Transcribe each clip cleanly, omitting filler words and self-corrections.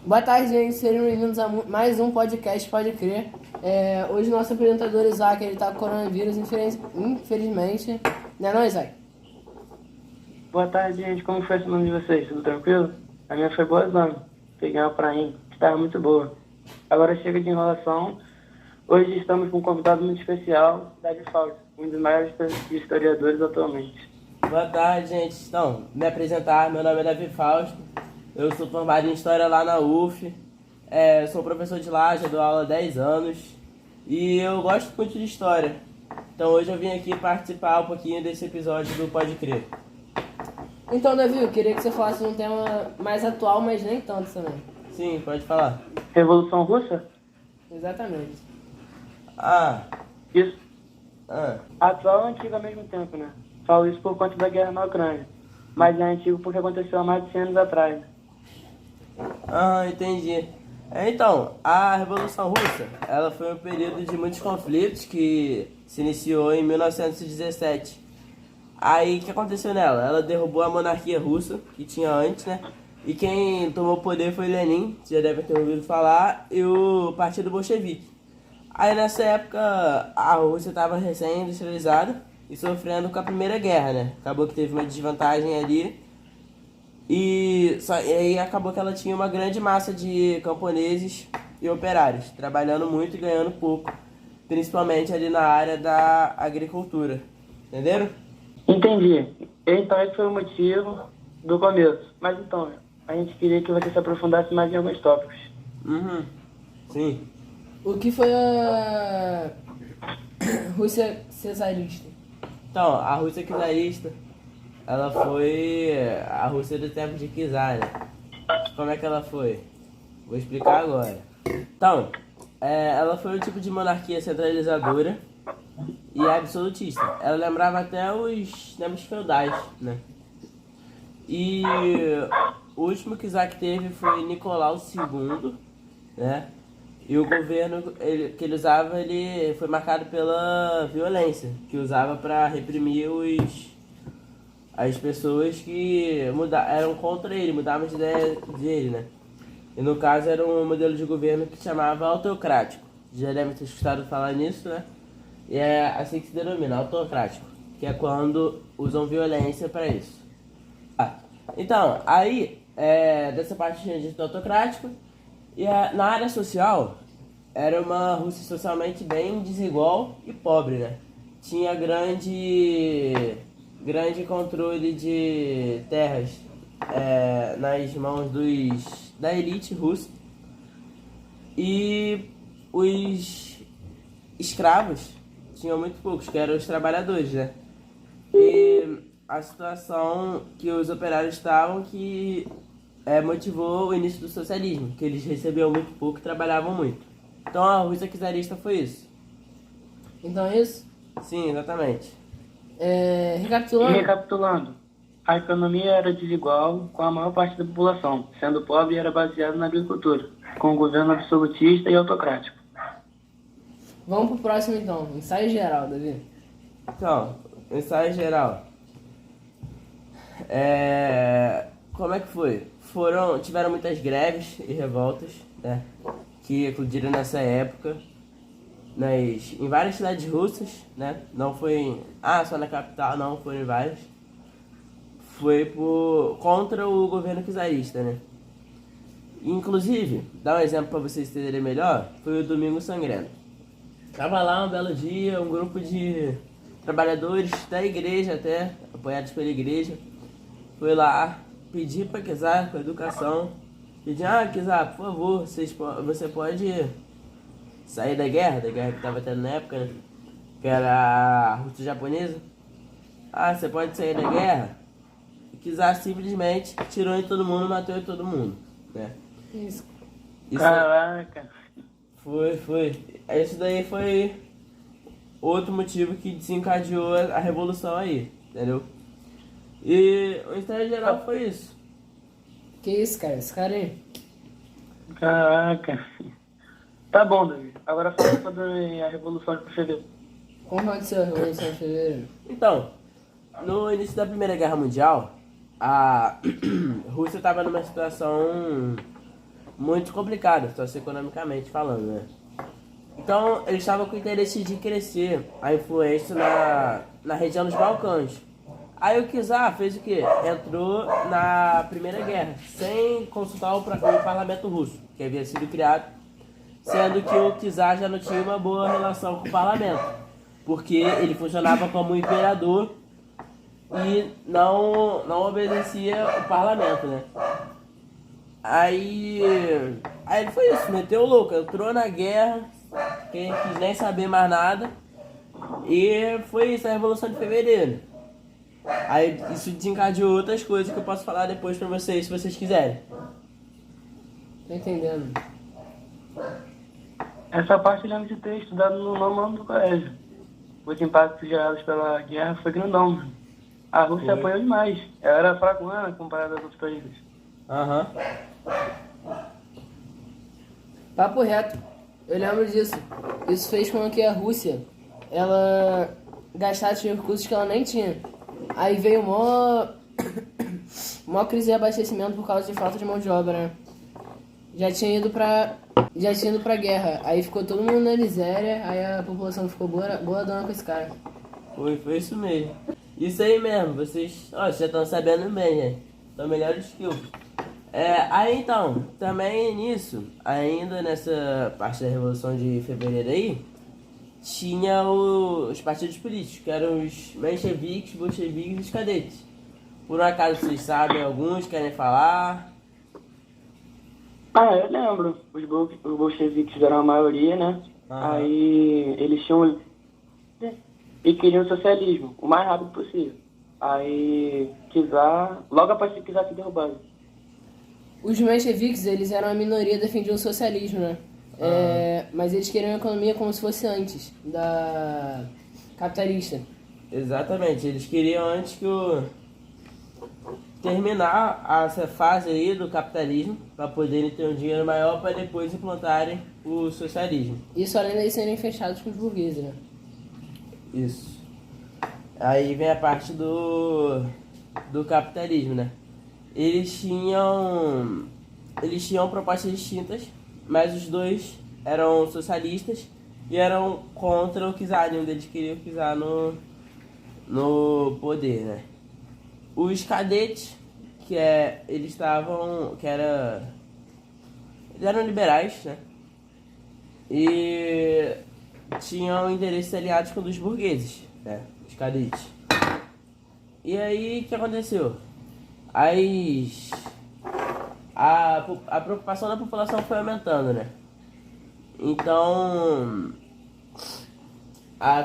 Boa tarde, gente. Sejam bem-vindos a mais um podcast, pode crer. Hoje nosso apresentador Isaac, ele tá com coronavírus, infelizmente. Não é não, Isaac? Boa tarde, gente. Como foi a semana de vocês? Tudo tranquilo? A minha foi boazona. Peguei uma prainha, que estava muito boa. Agora chega de enrolação. Hoje estamos com um convidado muito especial, Davi Fausto, um dos maiores historiadores atualmente. Boa tarde, gente. Então, me apresentar, meu nome é Davi Fausto. Eu sou formado em História lá na UF. Sou professor de lá, já dou aula há 10 anos. E eu gosto muito de História. Então hoje eu vim aqui participar um pouquinho desse episódio do Pode Crer. Então, Davi, eu queria que você falasse de um tema mais atual, mas nem tanto também. Sim, pode falar. Revolução Russa? Exatamente. Isso. Ah. Atual e antigo ao mesmo tempo, né? Falo isso por conta da guerra na Ucrânia. Mas é antigo porque aconteceu há mais de 100 anos atrás. Entendi. Então, a Revolução Russa, ela foi um período de muitos conflitos que se iniciou em 1917. Aí, o que aconteceu nela? Ela derrubou a monarquia russa, que tinha antes, né? E quem tomou o poder foi Lenin, você já deve ter ouvido falar, e o Partido Bolchevique. Aí, nessa época, a Rússia estava recém-industrializada e sofrendo com a Primeira Guerra, né? Acabou que teve uma desvantagem ali. E aí acabou que ela tinha uma grande massa de camponeses e operários, trabalhando muito e ganhando pouco, principalmente ali na área da agricultura. Entenderam? Entendi. Então esse foi o motivo do começo. Mas então, a gente queria que você se aprofundasse mais em alguns tópicos. Sim. O que foi a Rússia cesarista? Então, a Rússia czarista, ela foi a Rússia do tempo de czar, né? Como é que ela foi? Vou explicar agora. Então, ela foi um tipo de monarquia centralizadora e absolutista. Ela lembrava até os tempos feudais, né? E o último czar que teve foi Nicolau II, né? E o governo que ele usava, ele foi marcado pela violência, que usava para reprimir as pessoas que eram contra ele, mudavam de ideia dele, né? E no caso era um modelo de governo que chamava autocrático. Já devem ter escutado falar nisso, né? E é assim que se denomina, autocrático, que é quando usam violência para isso. Então, aí, dessa parte de autocrático, e na área social, era uma Rússia socialmente bem desigual e pobre, né? Tinha grande controle de terras nas mãos da elite russa. E os escravos tinham muito poucos, que eram os trabalhadores, né? E a situação que os operários estavam que motivou o início do socialismo, que eles recebiam muito pouco e trabalhavam muito. Então a Rússia czarista foi isso. Então é isso? Sim, exatamente. Recapitulando, a economia era desigual com a maior parte da população, sendo pobre e era baseada na agricultura, com um governo absolutista e autocrático. Vamos pro próximo então, ensaio geral, Davi. Então, ensaio geral. Como é que foi? Tiveram muitas greves e revoltas, né, que eclodiram nessa época em várias cidades russas, né? Não foi só na capital, não, foram em várias. Foi contra o governo czarista, né? Inclusive, dar um exemplo para vocês entenderem melhor, foi o Domingo Sangrento. Tava lá um belo dia, um grupo de trabalhadores da igreja até, apoiados pela igreja, foi lá pedir para czar, com a educação, pedir, czar, por favor, você pode sair da guerra que estava tendo na época, né? Que era a Rússia japonesa. Você pode sair da guerra? E czar simplesmente tirou em todo mundo, matou em todo mundo, né? Isso. Caraca! Foi. Isso daí foi outro motivo que desencadeou a revolução aí, entendeu? E o ensaio geral foi isso. Que isso, cara? Esse cara aí. Caraca! Tá bom, Davi. Agora fala sobre a Revolução de Fevereiro. Como aconteceu a Revolução de Fevereiro? Então, no início da Primeira Guerra Mundial, a Rússia estava numa situação muito complicado, socioeconomicamente falando, né? Então, eles estavam com interesse de crescer a influência na região dos Balcãs. Aí o czar fez o quê? Entrou na Primeira Guerra, sem consultar o parlamento russo, que havia sido criado, sendo que o czar já não tinha uma boa relação com o parlamento, porque ele funcionava como imperador e não obedecia o parlamento, né? Aí ele foi isso, meteu o louco, entrou na guerra, quem quis nem saber mais nada, e foi isso, a Revolução de Fevereiro. Aí isso desencadeou outras coisas que eu posso falar depois pra vocês, se vocês quiserem. Tô entendendo. Essa parte eu lembro de ter estudado no nono ano do colégio. Os impactos gerados pela guerra foi grandão, mano. A Rússia Foi. apanhou demais. Ela era fracona comparada aos outros países. Aham. Papo reto. Eu lembro disso. Isso fez com que a Rússia, ela gastasse recursos que ela nem tinha. Aí veio mó crise de abastecimento por causa de falta de mão de obra, né? Já tinha ido pra guerra. Aí ficou todo mundo na miséria, aí a população ficou boa dona com esse cara. Foi isso mesmo. Isso aí mesmo, vocês já estão sabendo bem, gente. Estão melhores que eu. Aí então, também nisso, ainda nessa parte da Revolução de Fevereiro aí, tinha os partidos políticos, que eram os mencheviques, bolcheviques e os cadetes. Por um acaso vocês sabem alguns, querem falar? Ah, eu lembro. Os bolcheviques eram a maioria, né? Aham. Aí eles tinham... E queriam socialismo, o mais rápido possível. Aí, logo após que Czar se derrubado. Os mencheviques, eles eram a minoria, defendiam o socialismo, né? Mas eles queriam a economia como se fosse antes da capitalista. Exatamente, eles queriam antes que terminar essa fase aí do capitalismo para poderem ter um dinheiro maior para depois implantarem o socialismo. Isso além de serem fechados com os burgueses, né? Isso. Aí vem a parte do capitalismo, né? Eles tinham propostas distintas, mas os dois eram socialistas e eram contra o czar, nenhum deles queria o czar no poder, né? Os cadetes, eles eram liberais, né? E tinham interesses aliados com os dos burgueses, né? Os cadetes. E aí, o que aconteceu? A preocupação da população foi aumentando, né? Então,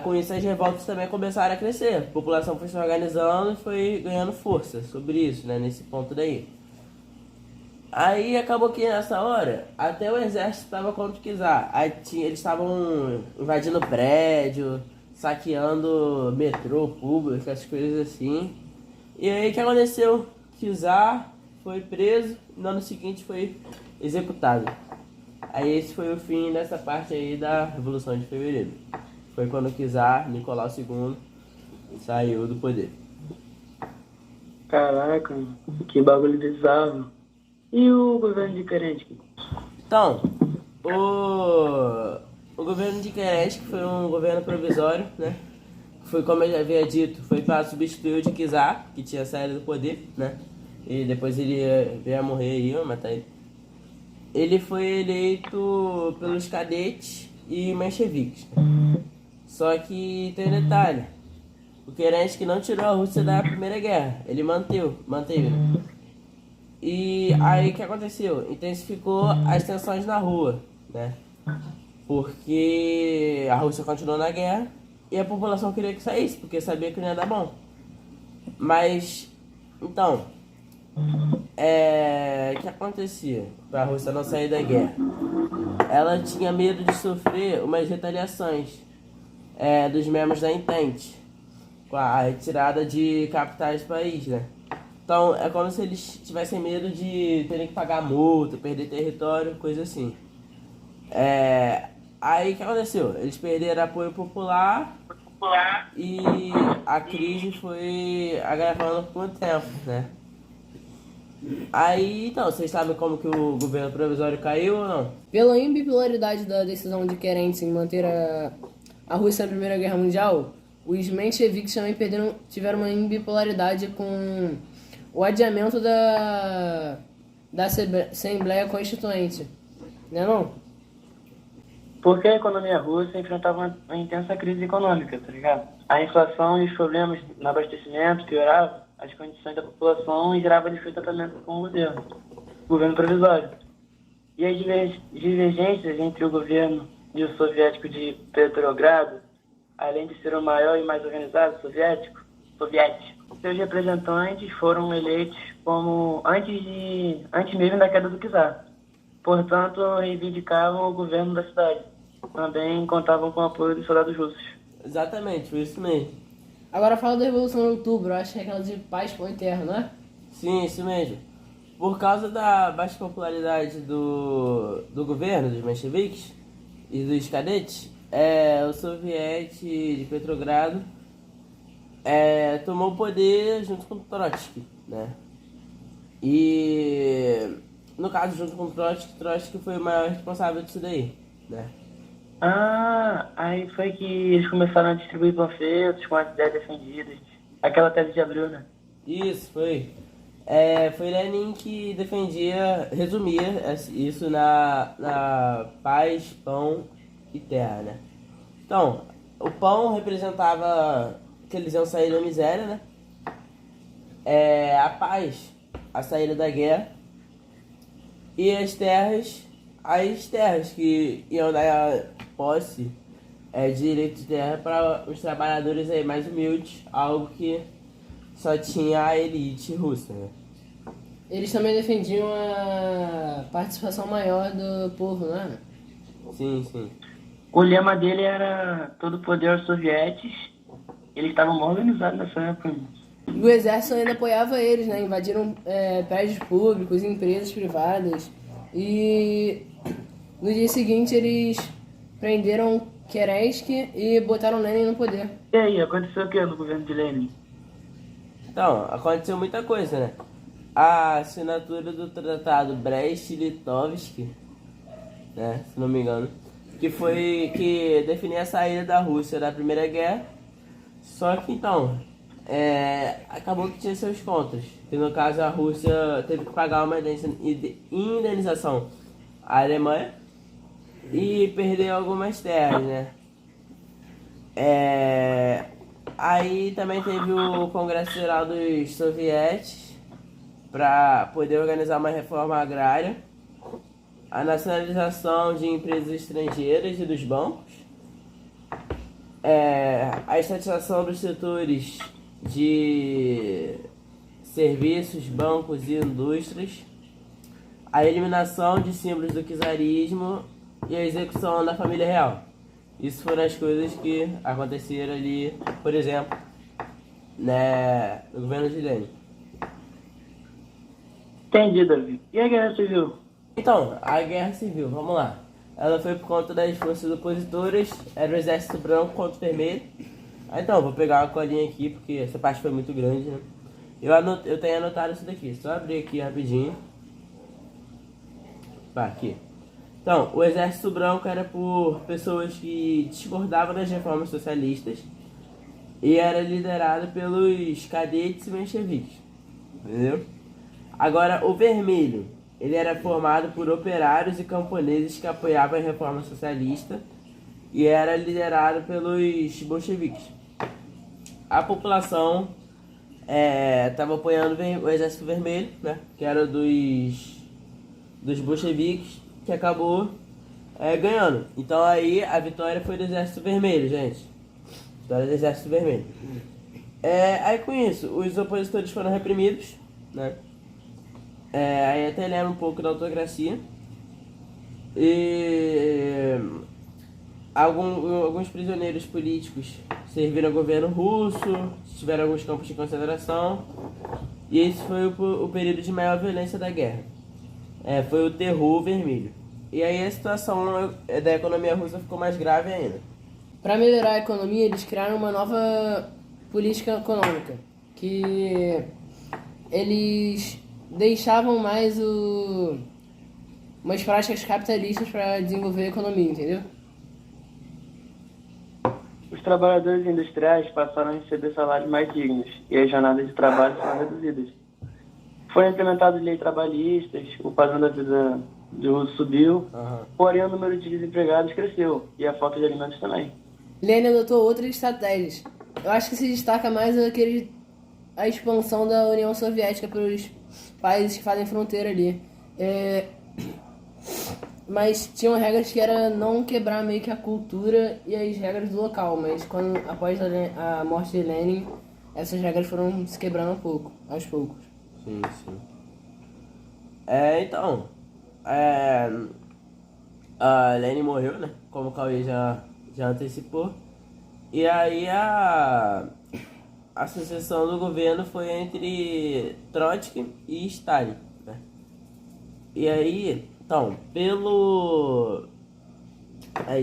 com isso as revoltas também começaram a crescer. A população foi se organizando e foi ganhando força sobre isso, né? Nesse ponto daí. Aí acabou que nessa hora, até o exército estava contra o czar. Eles estavam invadindo prédio, saqueando metrô público, essas coisas assim. E aí o que aconteceu? O czar foi preso e no ano seguinte foi executado. Aí esse foi o fim dessa parte aí da Revolução de Fevereiro. Foi quando o czar Nicolau II saiu do poder. Caraca, que bagulho bizarro. E o governo de Kerensky? Então, o governo de Kerensky foi um governo provisório, né? Foi, como eu já havia dito, foi para substituir o de czar, que tinha saído do poder, né? E depois ele veio a morrer e ia matar ele. Ele foi eleito pelos cadetes e mencheviques. Só que tem um detalhe. O Kerensky não tirou a Rússia da Primeira Guerra. Ele manteve. E aí o que aconteceu? Intensificou as tensões na rua, né? Porque a Rússia continuou na guerra e a população queria que saísse, porque sabia que não ia dar bom. Mas, então, o que acontecia para a Rússia não sair da guerra? Ela tinha medo de sofrer umas retaliações dos membros da Entente, com a retirada de capitais do país, né? Então, é como se eles tivessem medo de terem que pagar multa, perder território, coisa assim. Aí, o que aconteceu? Eles perderam apoio popular e a crise foi agravando com o tempo, né? Aí, então, vocês sabem como que o governo provisório caiu ou não? Pela impopularidade da decisão de Kerensky em manter a Rússia na Primeira Guerra Mundial, os mencheviques também tiveram uma impopularidade com o adiamento da Assembleia Constituinte. Né não? Porque a economia russa enfrentava uma intensa crise econômica, tá ligado? A inflação e os problemas no abastecimento pioravam as condições da população e gerava descontentamento com o governo provisório. E as divergências entre o governo e o soviético de Petrogrado, além de ser o maior e mais organizado soviético, seus representantes foram eleitos como antes mesmo da queda do czar. Portanto, reivindicavam o governo da cidade. Também contavam com o apoio dos soldados russos. Exatamente, foi isso mesmo. Agora fala da Revolução de Outubro, acho que é aquela de paz, pão e terra, não é? Sim, isso mesmo. Por causa da baixa popularidade do governo, dos mencheviques e dos cadetes, o soviete de Petrogrado tomou o poder junto com Trotsky, né? E no caso, junto com Trotsky foi o maior responsável disso daí, né? Ah, aí foi que eles começaram a distribuir panfletos com as ideias defendidas. Aquela tese de abril, né? Isso, foi. Foi Lenin que resumia isso na paz, pão e terra, né? Então, o pão representava que eles iam sair da miséria, né? A paz, a saída da guerra. E as terras que iam dar posse de direito de terra para os trabalhadores aí mais humildes, algo que só tinha a elite russa, né? Eles também defendiam a participação maior do povo, não é? Sim, sim. O lema dele era todo poder aos sovietes. Eles estavam mal organizados nessa época. E o exército ainda apoiava eles, né? Invadiram prédios públicos, empresas privadas. E no dia seguinte eles prenderam Kerensky e botaram Lenin no poder. E aí, aconteceu o que no governo de Lenin? Então, aconteceu muita coisa, né? A assinatura do Tratado Brest-Litovsk, né? Se não me engano, que definia a saída da Rússia da Primeira Guerra. Só que então, acabou que tinha seus contras. Que no caso a Rússia teve que pagar uma indenização à Alemanha e perdeu algumas terras, né? Aí também teve o Congresso Geral dos Sovietes para poder organizar uma reforma agrária, a nacionalização de empresas estrangeiras e dos bancos, a estatização dos setores de serviços, bancos e indústrias, a eliminação de símbolos do czarismo e a execução da família real. Isso foram as coisas que aconteceram ali, por exemplo, né, no governo de Lenin. Entendi, Davi. E a Guerra Civil? Então, a Guerra Civil, vamos lá. Ela foi por conta das forças opositoras, era o Exército Branco contra o Vermelho. Então, vou pegar uma colinha aqui, porque essa parte foi muito grande, né? Eu tenho anotado isso daqui, só abrir aqui rapidinho. Aqui. Então, o Exército Branco era por pessoas que discordavam das reformas socialistas e era liderado pelos cadetes e mencheviques, entendeu? Agora, o Vermelho, ele era formado por operários e camponeses que apoiavam a reforma socialista e era liderado pelos bolcheviques. A população estava apoiando o Exército Vermelho, né, que era dos bolcheviques, que acabou ganhando. Então aí a vitória foi do Exército Vermelho, gente. Vitória do Exército Vermelho. Aí com isso, os opositores foram reprimidos, né? Aí até lembra um pouco da autocracia. E alguns prisioneiros políticos serviram ao governo russo, tiveram alguns campos de concentração. E esse foi o período de maior violência da guerra. Foi o terror vermelho. E aí a situação da economia russa ficou mais grave ainda. Para melhorar a economia, eles criaram uma nova política econômica, que eles deixavam mais umas práticas capitalistas para desenvolver a economia, entendeu? Os trabalhadores industriais passaram a receber salários mais dignos e as jornadas de trabalho foram reduzidas. Foram implementadas leis trabalhistas, o padrão da vida do russo subiu, porém o número de desempregados cresceu e a falta de alimentos também. Lenin adotou outras estratégias. Eu acho que se destaca mais a expansão da União Soviética para os países que fazem fronteira ali. Mas tinham regras que era não quebrar meio que a cultura e as regras do local. Mas após a morte de Lenin, essas regras foram se quebrando aos poucos. Sim, sim. Então, a Lenin morreu, né? Como o Cauê já antecipou. E aí a sucessão do governo foi entre Trotsky e Stalin, né? E aí, então,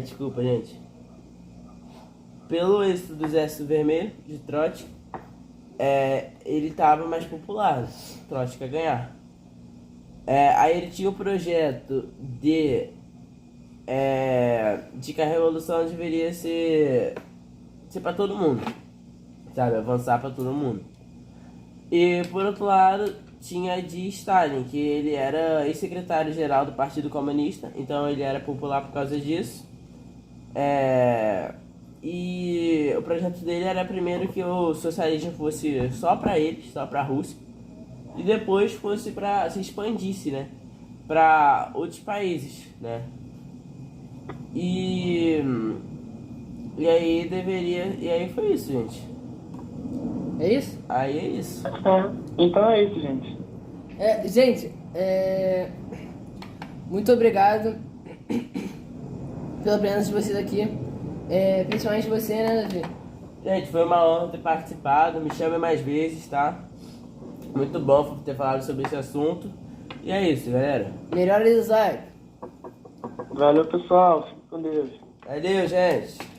desculpa, gente. Pelo êxito do Exército Vermelho, de Trotsky, ele estava mais popular, Trotsky ia ganhar. Aí ele tinha o projeto de que a revolução deveria ser para todo mundo, sabe, avançar para todo mundo. E por outro lado tinha de Stalin, que ele era ex-secretário-geral do Partido Comunista, então ele era popular por causa disso. E o projeto dele era primeiro que o socialismo fosse só para eles, só para a Rússia, e depois fosse para se expandisse, né, para outros países, né. E aí foi isso, gente. É isso? Aí é isso. Então é isso, gente. Gente, muito obrigado pela presença de vocês aqui. Principalmente você, né, Davi? Gente, foi uma honra ter participado. Me chame mais vezes, tá? Muito bom ter falado sobre esse assunto. E é isso, galera. Melhoras, Isaac. Valeu, pessoal. Fique com Deus. Adeus, gente.